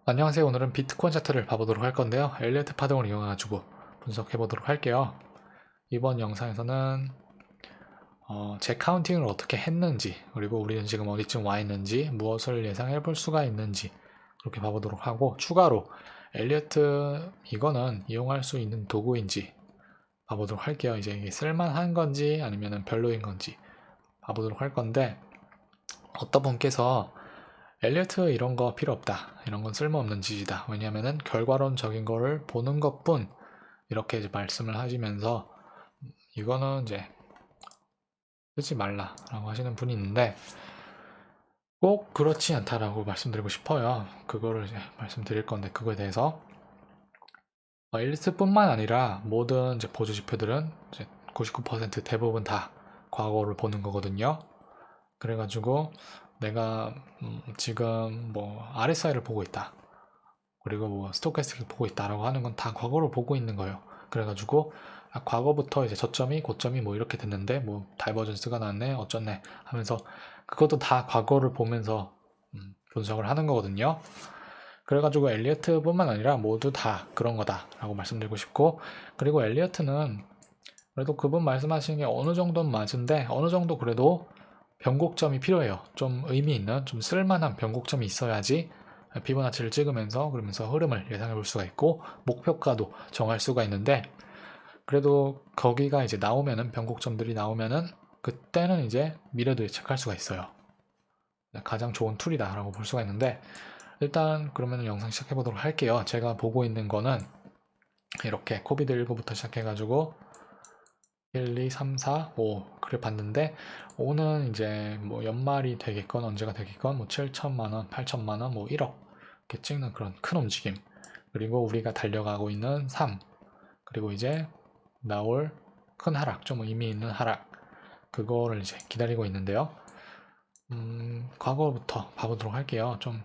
안녕하세요. 오늘은 비트코인 차트를 봐보도록 할 건데요. 엘리어트 파동을 이용해가지고 분석해 보도록 할게요. 이번 영상에서는 제 카운팅을 어떻게 했는지, 그리고 우리는 지금 어디쯤 와 있는지, 무엇을 예상해 볼 수가 있는지 그렇게 봐보도록 하고, 추가로 엘리어트 이거는 이용할 수 있는 도구인지 봐보도록 할게요. 이제 이게 쓸만한 건지 아니면 별로인 건지 봐보도록 할 건데, 어떤 분께서 엘리어트 이런 거 필요 없다, 이런 건 쓸모없는 지지다, 왜냐면은 결과론적인 거를 보는 것뿐, 이렇게 이제 말씀을 하시면서 이거는 이제 쓰지 말라 라고 하시는 분이 있는데, 꼭 그렇지 않다라고 말씀드리고 싶어요. 그거를 이제 말씀드릴 건데, 그거에 대해서 일리스뿐만 아니라 모든 이제 보조 지표들은 이제 99% 대부분 다 과거를 보는 거거든요. 그래가지고 내가 지금 뭐 RSI를 보고 있다, 그리고 뭐 스토캐스틱을 보고 있다라고 하는 건 다 과거를 보고 있는 거예요. 그래가지고 과거부터 이제 저점이 고점이 뭐 이렇게 됐는데 뭐 다이버전스가 나왔네 어쩌네 하면서, 그것도 다 과거를 보면서 분석을 하는 거거든요. 그래가지고 엘리어트뿐만 아니라 모두 다 그런 거다라고 말씀드리고 싶고, 그리고 엘리어트는 그래도 그분 말씀하시는 게 어느 정도는 맞은데, 어느 정도 그래도 변곡점이 필요해요. 좀 의미 있는, 좀 쓸만한 변곡점이 있어야지 피보나치를 찍으면서 그러면서 흐름을 예상해 볼 수가 있고, 목표가도 정할 수가 있는데, 그래도 거기가 이제 나오면은, 변곡점들이 나오면은 그때는 이제 미래도 예측할 수가 있어요. 가장 좋은 툴이다라고 볼 수가 있는데, 일단 그러면 영상 시작해 보도록 할게요. 제가 보고 있는 거는 이렇게 코비드19부터 시작해가지고 1, 2, 3, 4, 5 그래 봤는데, 5는 이제 뭐 연말이 되겠건 언제가 되겠건 뭐 7천만원, 8천만원, 뭐 1억 이렇게 찍는 그런 큰 움직임, 그리고 우리가 달려가고 있는 3, 그리고 이제 나올 큰 하락, 좀 의미 있는 하락, 그거를 이제 기다리고 있는데요. 과거부터 봐보도록 할게요. 좀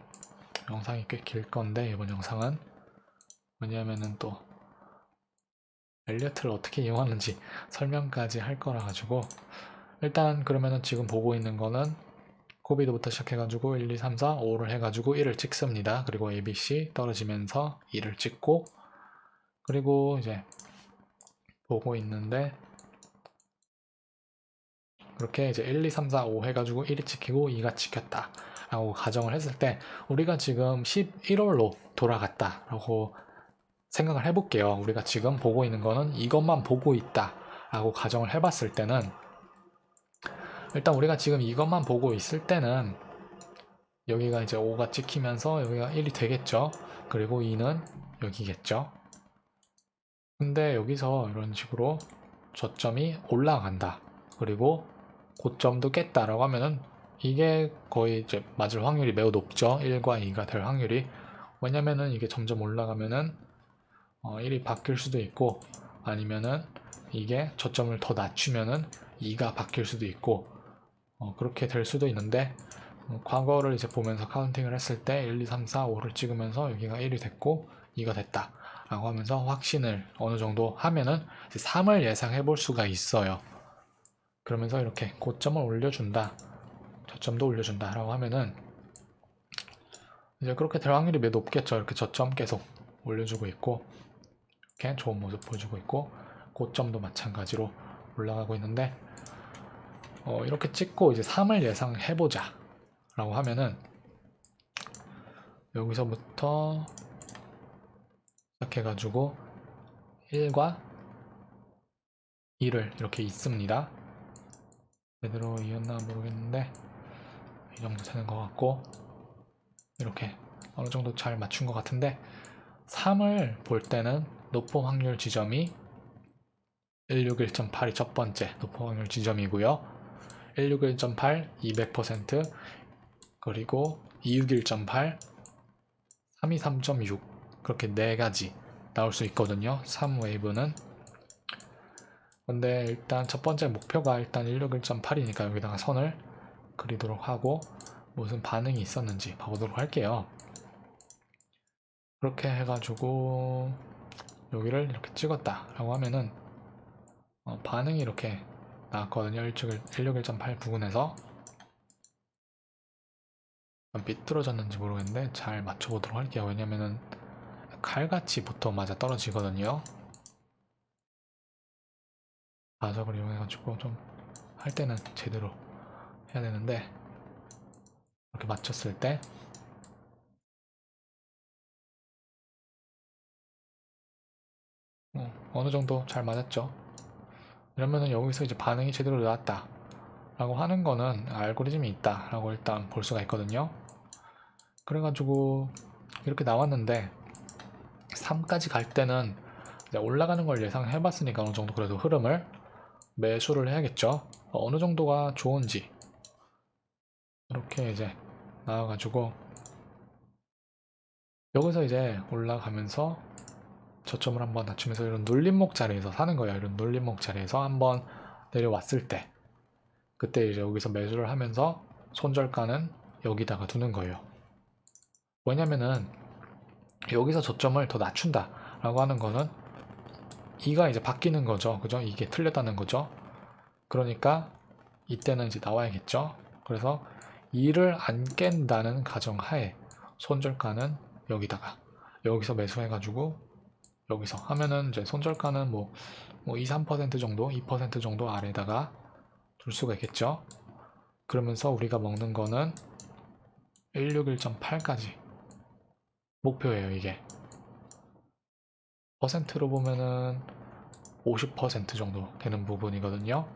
영상이 꽤 길 건데 이번 영상은, 왜냐하면은 또 엘리어트를 어떻게 이용하는지 설명까지 할 거라 가지고, 일단 그러면은 지금 보고 있는 거는 코비드부터 시작해가지고 1, 2, 3, 4, 5를 해가지고 1을 찍습니다. 그리고 ABC 떨어지면서 2를 찍고, 그리고 이제 보고 있는데, 그렇게 이제 1, 2, 3, 4, 5 해가지고 1이 찍히고 2가 찍혔다 라고 가정을 했을 때, 우리가 지금 11월로 돌아갔다 라고 생각을 해볼게요. 우리가 지금 보고 있는 거는 이것만 보고 있다 라고 가정을 해봤을 때는, 일단 우리가 지금 이것만 보고 있을 때는 여기가 이제 5가 찍히면서 여기가 1이 되겠죠. 그리고 2는 여기겠죠. 근데 여기서 이런 식으로 저점이 올라간다, 그리고 고점도 깼다라고 하면은 이게 거의 이제 맞을 확률이 매우 높죠. 1과 2가 될 확률이. 왜냐면은 이게 점점 올라가면은 1이 바뀔 수도 있고, 아니면은 이게 저점을 더 낮추면은 2가 바뀔 수도 있고, 그렇게 될 수도 있는데, 과거를 이제 보면서 카운팅을 했을 때 1, 2, 3, 4, 5를 찍으면서 여기가 1이 됐고 2가 됐다 라고 하면서 확신을 어느 정도 하면은 3을 예상해 볼 수가 있어요. 그러면서 이렇게 고점을 올려준다, 저점도 올려준다 라고 하면은 이제 그렇게 될 확률이 매우 높겠죠. 이렇게 저점 계속 올려주고 있고, 이렇게 좋은 모습 보여주고 있고, 고점도 마찬가지로 올라가고 있는데, 이렇게 찍고 이제 3을 예상해보자 라고 하면은 여기서부터 시작해가지고 1과 2를 이렇게 있습니다. 제대로 이었나 모르겠는데 이 정도 되는 것 같고, 이렇게 어느 정도 잘 맞춘 것 같은데, 3을 볼 때는 높은 확률 지점이 161.8이 첫 번째 높은 확률 지점이고요. 161.8, 200%, 그리고 261.8, 323.6, 그렇게 네 가지 나올 수 있거든요. 3웨이브는. 근데 일단 첫 번째 목표가 일단 161.8이니까 여기다가 선을 그리도록 하고 무슨 반응이 있었는지 봐보도록 할게요. 그렇게 해가지고 여기를 이렇게 찍었다 라고 하면은 반응이 이렇게 나왔거든요. 161.8 부근에서. 삐뚤어졌는지 모르겠는데 잘 맞춰보도록 할게요. 왜냐면은 칼같이 보통 맞아 떨어지거든요. 가석을 이용해가지고 좀 할 때는 제대로 해야 되는데, 이렇게 맞췄을 때 어느 정도 잘 맞았죠. 이러면은 여기서 이제 반응이 제대로 나왔다 라고 하는 거는 알고리즘이 있다 라고 일단 볼 수가 있거든요. 그래가지고 이렇게 나왔는데 3까지 갈 때는 이제 올라가는 걸 예상해 봤으니까 어느 정도 그래도 흐름을 매수를 해야겠죠. 어느 정도가 좋은지 이렇게 이제 나와가지고 여기서 이제 올라가면서 저점을 한번 낮추면서 이런 눌림목 자리에서 사는 거예요. 이런 눌림목 자리에서 한번 내려왔을 때 그때 이제 여기서 매수를 하면서 손절가는 여기다가 두는 거예요. 왜냐면은 여기서 저점을 더 낮춘다 라고 하는 거는 이가 이제 바뀌는 거죠. 그죠? 이게 틀렸다는 거죠. 그러니까 이때는 이제 나와야겠죠. 그래서 이를 안 깬다는 가정하에 손절가는 여기다가 여기서 매수해가지고 여기서 하면은 이제 손절가는 뭐 2, 3% 정도, 2% 정도 아래다가 둘 수가 있겠죠. 그러면서 우리가 먹는 거는 161.8까지 목표예요. 이게 퍼센트로 보면은 50% 정도 되는 부분이거든요.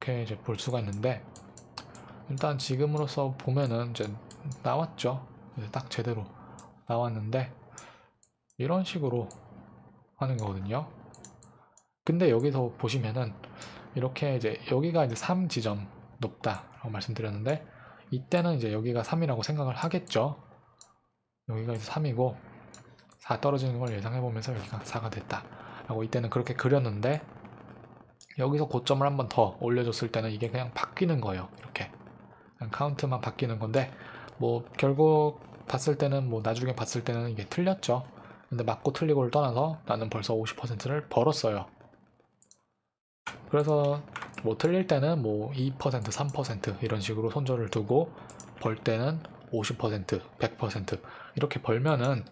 이렇게 이제 볼 수가 있는데 일단 지금으로서 보면은 이제 나왔죠. 이제 딱 제대로 나왔는데 이런 식으로 하는 거거든요. 근데 여기서 보시면은 이렇게 이제 여기가 이제 3 지점 높다라고 말씀드렸는데 이때는 이제 여기가 3이라고 생각을 하겠죠. 여기가 이제 3이고 4 떨어지는 걸 예상해 보면서 여기가 4가 됐다 라고 이때는 그렇게 그렸는데 여기서 고점을 한번 더 올려줬을 때는 이게 그냥 바뀌는 거예요. 이렇게 그냥 카운트만 바뀌는 건데 뭐 결국 봤을 때는 뭐 나중에 봤을 때는 이게 틀렸죠. 근데 맞고 틀리고를 떠나서 나는 벌써 50%를 벌었어요. 그래서 뭐 틀릴 때는 뭐 2%, 3% 이런 식으로 손절을 두고 벌 때는 50%, 100% 이렇게 벌면은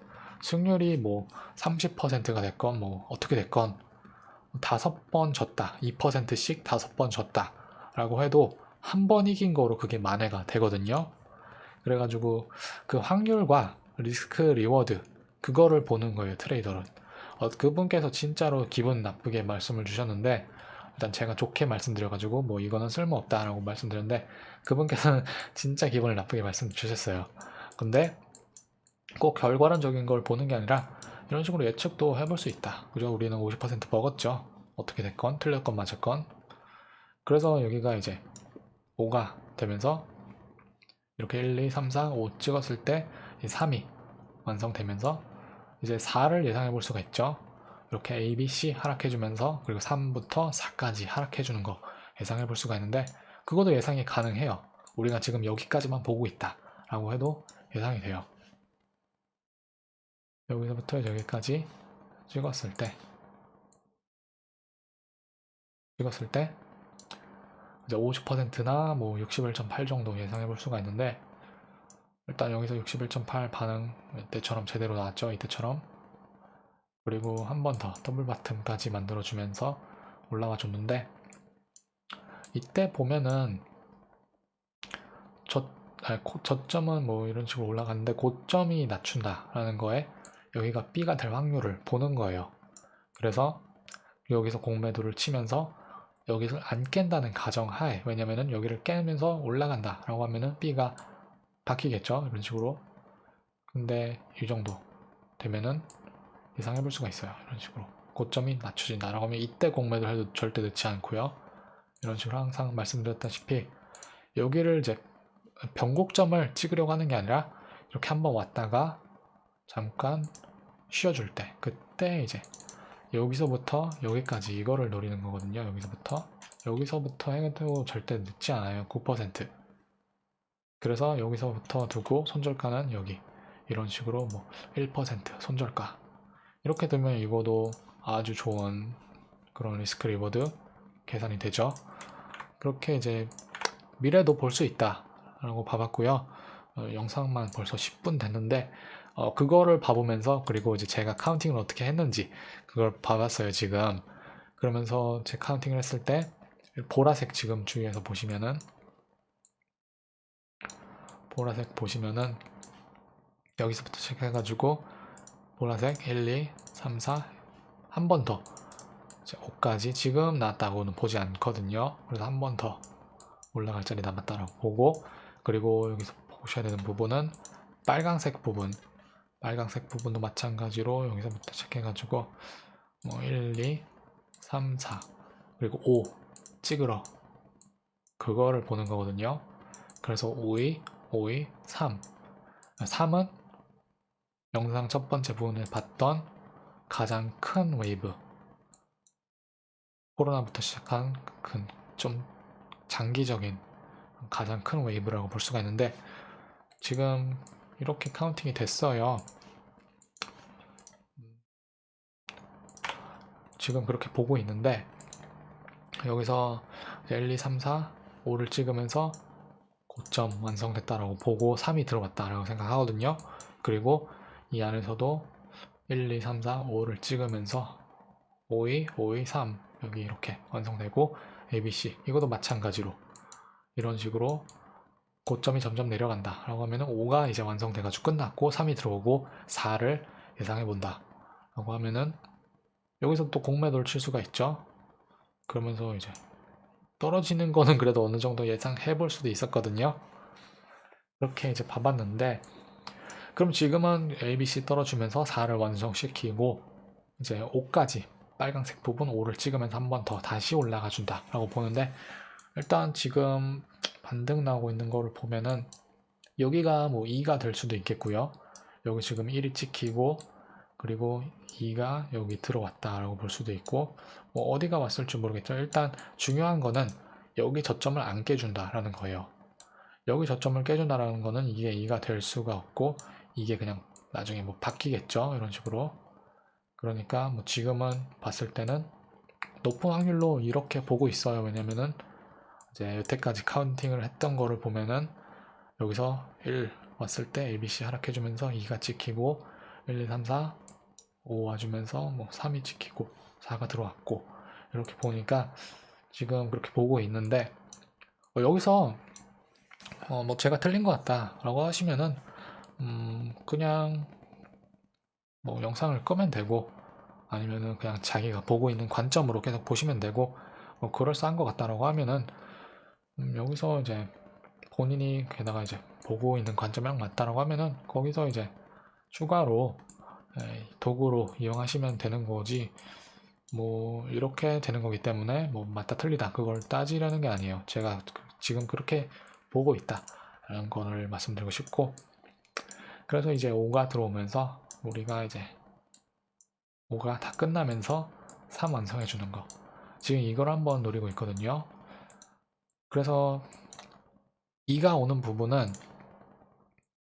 승률이 뭐 30%가 됐건 뭐 어떻게 됐건 5번 졌다, 2%씩 5번 졌다 라고 해도 한 번 이긴 거로 그게 만회가 되거든요. 그래가지고 그 확률과 리스크 리워드 그거를 보는 거예요. 트레이더는 그분께서 진짜로 기분 나쁘게 말씀을 주셨는데 일단 제가 좋게 말씀드려가지고 뭐 이거는 쓸모없다 라고 말씀드렸는데 그분께서는 진짜 기분을 나쁘게 말씀 주셨어요. 근데 꼭 결과론적인 걸 보는 게 아니라 이런 식으로 예측도 해볼 수 있다. 그죠? 우리는 50% 먹었죠. 어떻게 됐건 틀렸건 맞았건. 그래서 여기가 이제 5가 되면서 이렇게 1, 2, 3, 4, 5 찍었을 때 3이 완성되면서 이제 4를 예상해 볼 수가 있죠. 이렇게 A, B, C 하락해주면서 그리고 3부터 4까지 하락해주는 거 예상해 볼 수가 있는데 그것도 예상이 가능해요. 우리가 지금 여기까지만 보고 있다 라고 해도 예상이 돼요. 여기서부터 여기까지 찍었을 때 이제 50%나 뭐 61.8 정도 예상해 볼 수가 있는데 일단 여기서 61.8 반응 이때처럼 제대로 나왔죠. 이때처럼. 그리고 한 번 더 더블 바텀까지 만들어주면서 올라와 줬는데 이때 보면은 저점은 뭐 이런 식으로 올라갔는데 고점이 낮춘다라는 거에 여기가 B가 될 확률을 보는 거예요. 그래서 여기서 공매도를 치면서 여기서 안 깬다는 가정하에 왜냐면은 여기를 깨면서 올라간다 라고 하면은 B가 바뀌겠죠. 이런 식으로. 근데 이 정도 되면은 예상해 볼 수가 있어요. 이런 식으로 고점이 낮춰진다 라고 하면 이때 공매도를 해도 절대 넣지 않고요. 이런 식으로 항상 말씀드렸다시피 여기를 이제 변곡점을 찍으려고 하는 게 아니라 이렇게 한번 왔다가 잠깐 쉬어줄 때 그때 이제 여기서부터 여기까지 이거를 노리는 거거든요. 여기서부터 해도 절대 늦지 않아요. 9%. 그래서 여기서부터 두고 손절가는 여기 이런 식으로 뭐 1% 손절가 이렇게 되면 이거도 아주 좋은 그런 리스크 리워드 계산이 되죠. 그렇게 이제 미래도 볼 수 있다 라고 봐봤고요. 영상만 벌써 10분 됐는데 그거를 봐보면서 그리고 이제 제가 카운팅을 어떻게 했는지 그걸 봐봤어요 지금. 그러면서 제 카운팅을 했을 때 보라색 지금 주위에서 보시면은 보라색 보시면은 여기서부터 시작해가지고 보라색 1, 2, 3, 4 한 번 더 5까지 지금 나왔다고는 보지 않거든요. 그래서 한 번 더 올라갈 자리 남았다라고 보고, 그리고 여기서 보셔야 되는 부분은 빨강색 부분도 마찬가지로 여기서부터 시작해가지고 뭐 1, 2, 3, 4 그리고 5 찍으러 그거를 보는 거거든요. 그래서 5위, 5위, 3 3은 영상 첫 번째 부분을 봤던 가장 큰 웨이브, 코로나부터 시작한 좀 장기적인 가장 큰 웨이브라고 볼 수가 있는데, 지금 이렇게 카운팅이 됐어요. 지금 그렇게 보고 있는데 여기서 1, 2, 3, 4, 5를 찍으면서 고점 완성됐다라고 보고 3이 들어왔다라고 생각하거든요. 그리고 이 안에서도 1, 2, 3, 4, 5를 찍으면서 5위, 5위, 3 여기 이렇게 완성되고, ABC 이것도 마찬가지로 이런 식으로 고점이 점점 내려간다 라고 하면 5가 이제 완성돼 가지고 끝났고 3이 들어오고 4를 예상해 본다 라고 하면은 여기서 또 공매도를 칠 수가 있죠. 그러면서 이제 떨어지는 거는 그래도 어느 정도 예상해 볼 수도 있었거든요. 그렇게 이제 봐봤는데, 그럼 지금은 ABC 떨어지면서 4를 완성시키고 이제 5까지 빨간색 부분 5를 찍으면서 한 번 더 다시 올라가 준다 라고 보는데, 일단 지금 반등 나오고 있는 거를 보면은 여기가 뭐 2가 될 수도 있겠고요. 여기 지금 1이 찍히고 그리고 2가 여기 들어왔다라고 볼 수도 있고, 뭐 어디가 왔을지 모르겠죠. 일단 중요한 거는 여기 저점을 안 깨준다라는 거예요. 여기 저점을 깨준다라는 거는 이게 2가 될 수가 없고 이게 그냥 나중에 뭐 바뀌겠죠. 이런 식으로. 그러니까 뭐 지금은 봤을 때는 높은 확률로 이렇게 보고 있어요. 왜냐면은 이제 여태까지 카운팅을 했던 거를 보면은 여기서 1 왔을 때 ABC 하락해주면서 2가 찍히고 1, 2, 3, 4, 5 와주면서 뭐 3이 찍히고 4가 들어왔고, 이렇게 보니까 지금 그렇게 보고 있는데, 여기서 뭐 제가 틀린 것 같다 라고 하시면은 그냥 뭐 영상을 끄면 되고, 아니면은 그냥 자기가 보고 있는 관점으로 계속 보시면 되고, 뭐 그럴싸한 것 같다라고 하면은 여기서 이제 본인이 게다가 이제 보고 있는 관점이랑 맞다라고 하면은 거기서 이제 추가로 도구로 이용하시면 되는 거지, 뭐 이렇게 되는 거기 때문에 뭐 맞다 틀리다 그걸 따지려는 게 아니에요. 제가 지금 그렇게 보고 있다 라는 거를 말씀드리고 싶고, 그래서 이제 5가 들어오면서 우리가 이제 5가 다 끝나면서 3 완성해 주는 거, 지금 이걸 한번 노리고 있거든요. 그래서 2가 오는 부분은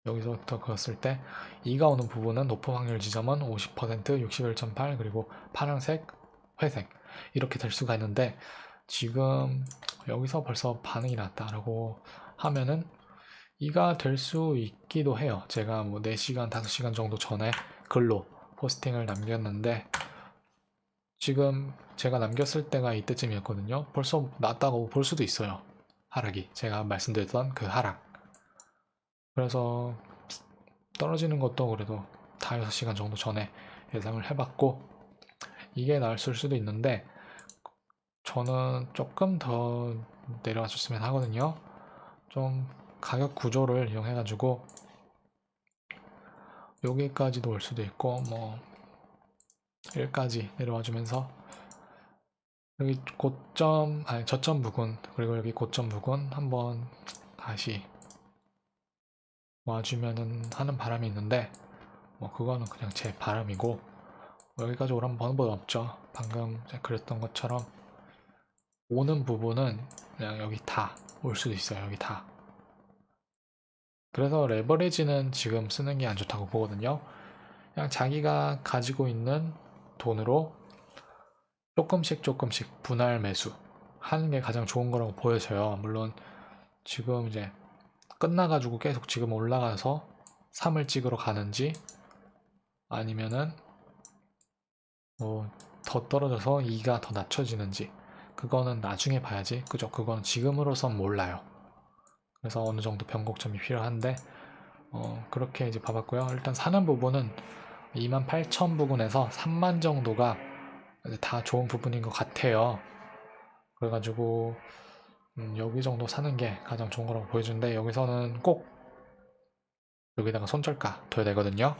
여기서부터 그었을 때 2가 오는 부분은 높은 확률 지점은 50%, 61.8 그리고 파란색, 회색 이렇게 될 수가 있는데, 지금 여기서 벌써 반응이 났다라고 하면은 2가 될 수 있기도 해요. 제가 뭐 4시간, 5시간 정도 전에 글로 포스팅을 남겼는데 지금 제가 남겼을 때가 이때쯤이었거든요. 벌써 났다고 볼 수도 있어요. 하락이, 제가 말씀드렸던 그 하락. 그래서 떨어지는 것도 그래도 5-6시간 정도 전에 예상을 해봤고 이게 나았을 수도 있는데, 저는 조금 더 내려와 줬으면 하거든요. 좀 가격 구조를 이용해 가지고 여기까지도 올 수도 있고 뭐 1까지 내려와 주면서 여기 고점, 아니 저점 부근, 그리고 여기 고점 부근 한번 다시 와주면은 하는 바람이 있는데, 뭐 그거는 그냥 제 바람이고 여기까지 오란 방법은 없죠. 방금 제가 그랬던 것처럼 오는 부분은 그냥 여기 다 올 수도 있어요. 여기 다. 그래서 레버리지는 지금 쓰는 게 안 좋다고 보거든요. 그냥 자기가 가지고 있는 돈으로 조금씩 분할 매수 하는 게 가장 좋은 거라고 보여져요. 물론 지금 이제 끝나가지고 계속 지금 올라가서 3을 찍으러 가는지 아니면은 뭐 더 떨어져서 2가 더 낮춰지는지 그거는 나중에 봐야지. 그죠? 그거는 지금으로선 몰라요. 그래서 어느 정도 변곡점이 필요한데 그렇게 이제 봐봤고요. 일단 사는 부분은 28,000 부근에서 3만 정도가 다 좋은 부분인 것 같아요. 그래가지고 여기 정도 사는 게 가장 좋은 거라고 보여주는데 여기서는 꼭 여기다가 손절가 둬야 되거든요.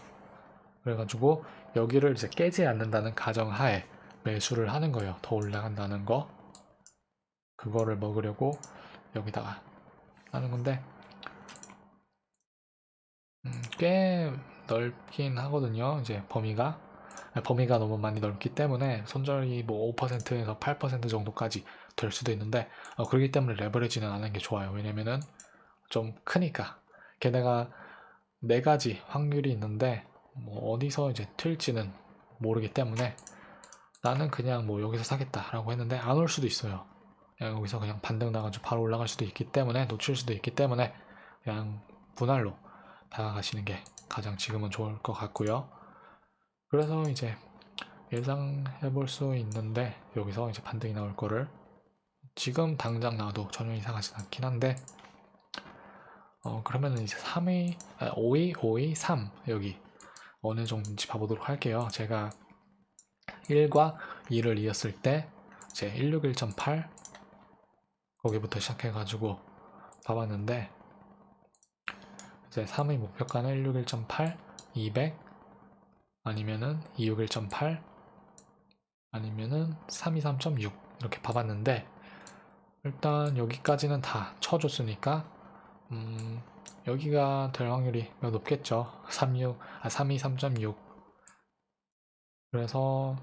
그래가지고 여기를 이제 깨지 않는다는 가정하에 매수를 하는 거예요. 더 올라간다는 거. 그거를 먹으려고 여기다가 하는 건데 꽤 넓긴 하거든요. 이제 범위가 너무 많이 넓기 때문에 손절이 뭐 5%에서 8% 정도까지 될 수도 있는데 그렇기 때문에 레버리지는 않는 게 좋아요. 왜냐면은 좀 크니까. 게다가 4가지 확률이 있는데 뭐 어디서 이제 튈지는 모르기 때문에 나는 그냥 뭐 여기서 사겠다라고 했는데 안 올 수도 있어요. 그냥 여기서 그냥 반등 나가지고 바로 올라갈 수도 있기 때문에 놓칠 수도 있기 때문에 그냥 분할로 다가가시는 게 가장 지금은 좋을 것 같고요. 그래서 이제 예상해 볼 수 있는데 여기서 이제 반등이 나올 거를 지금 당장 나와도 전혀 이상하진 않긴 한데 그러면은 이제 3위, 5위, 5위, 3 여기 어느 정도인지 봐보도록 할게요. 제가 1과 2를 이었을 때 이제 161.8 거기부터 시작해가지고 봐봤는데 이제 3의 목표가는 161.8, 200 아니면은 261.8 아니면은 323.6 이렇게 봐봤는데 일단 여기까지는 다 쳐줬으니까 여기가 될 확률이 매우 높겠죠. 323.6 그래서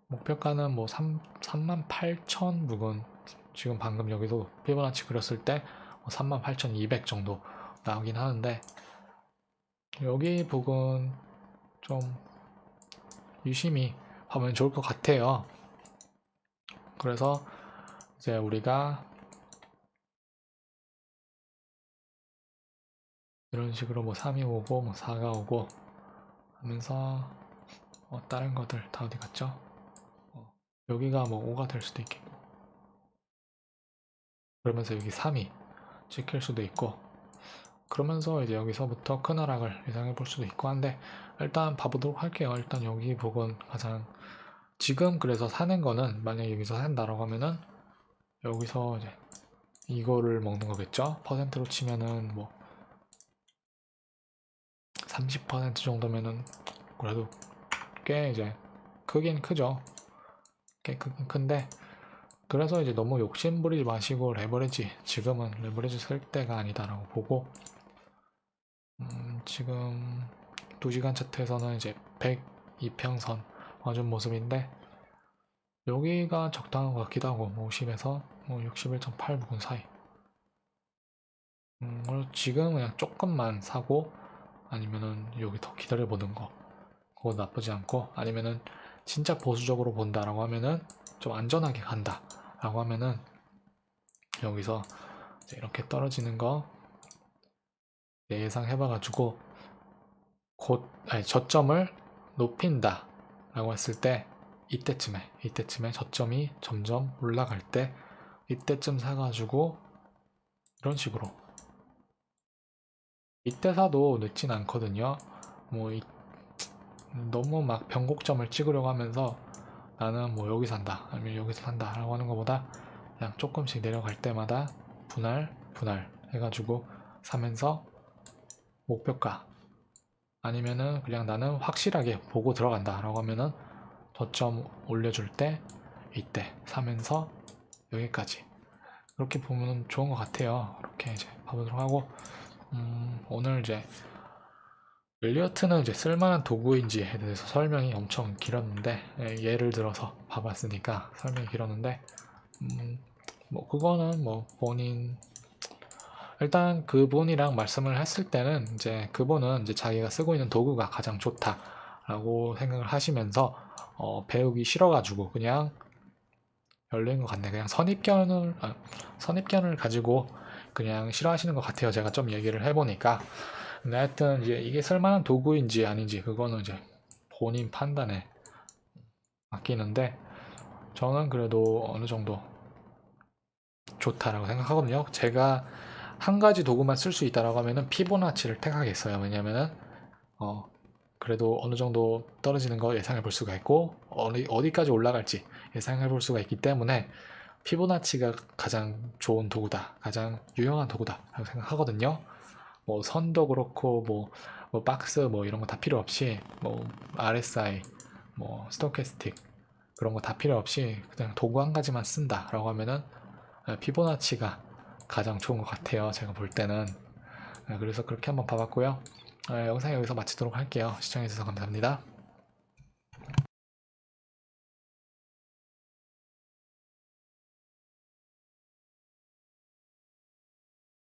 목표가는 뭐 38,000 부근 지금 방금 여기도 피보나치 그렸을 때 38,200 정도 나오긴 하는데 여기 부분 좀 유심히 하면 좋을 것 같아요. 그래서 이제 우리가 이런 식으로 뭐 3이 오고 뭐 4가 오고 하면서 다른 것들 다 어디 갔죠? 여기가 뭐 5가 될 수도 있겠고 그러면서 여기 3이 찍힐 수도 있고 그러면서 이제 여기서부터 큰 하락을 예상해 볼 수도 있고 한데 일단 봐보도록 할게요. 일단 여기 부분 가장 지금 그래서 사는 거는 만약에 여기서 산다라고 하면은 여기서 이제 이거를 먹는 거겠죠. 퍼센트로 치면은 뭐 30% 정도면은 그래도 꽤 이제 크긴 크죠. 꽤 크긴 큰데 그래서 이제 너무 욕심 부리지 마시고 레버리지 지금은 레버리지 쓸 때가 아니다라고 보고 지금 2시간 차트에서는 이제 102평선 와준 모습인데 여기가 적당한 것 같기도 하고 뭐 50에서 뭐 61.8 부근 사이 그래서 지금 그냥 조금만 사고 아니면은 여기 더 기다려보는 거 그거 나쁘지 않고 아니면은 진짜 보수적으로 본다라고 하면은 좀 안전하게 간다 라고 하면은 여기서 이제 이렇게 떨어지는 거 예상해봐가지고 저점을 높인다 라고 했을 때 이때쯤에 저점이 점점 올라갈 때 이때쯤 사가지고 이런 식으로 이때 사도 늦진 않거든요. 뭐 너무 막 변곡점을 찍으려고 하면서 나는 뭐 여기 산다 아니면 여기서 산다 라고 하는 것보다 그냥 조금씩 내려갈 때마다 분할 해가지고 사면서 목표가 아니면은 그냥 나는 확실하게 보고 들어간다 라고 하면은 저점 올려줄 때 이때 사면서 여기까지 그렇게 보면 좋은 것 같아요. 이렇게 이제 봐보도록 하고 오늘 이제 엘리어트는 이제 쓸만한 도구인지에 대해서 설명이 엄청 길었는데 예를 들어서 봐봤으니까 설명이 길었는데 뭐 그거는 뭐 본인 일단 그분이랑 말씀을 했을 때는 이제 그분은 이제 자기가 쓰고 있는 도구가 가장 좋다라고 생각을 하시면서 배우기 싫어가지고 그냥 별로인 것 같네. 그냥 선입견을 가지고 그냥 싫어하시는 것 같아요. 제가 좀 얘기를 해보니까. 근데 하여튼 이제 이게 쓸만한 도구인지 아닌지 그거는 이제 본인 판단에 맡기는데 저는 그래도 어느 정도 좋다라고 생각하거든요. 제가 한 가지 도구만 쓸 수 있다라고 하면은 피보나치를 택하겠어요. 왜냐면은 그래도 어느 정도 떨어지는 거 예상해 볼 수가 있고 어디까지 올라갈지 예상해 볼 수가 있기 때문에 피보나치가 가장 좋은 도구다, 가장 유용한 도구다라고 생각하거든요. 뭐 선도 그렇고 뭐 박스 뭐 이런 거 다 필요 없이 뭐 RSI, 뭐 스토캐스틱 그런 거 다 필요 없이 그냥 도구 한 가지만 쓴다라고 하면은 피보나치가 가장 좋은 것 같아요. 제가 볼 때는. 그래서 그렇게 한번 봐봤고요. 영상 여기서 마치도록 할게요. 시청해주셔서 감사합니다.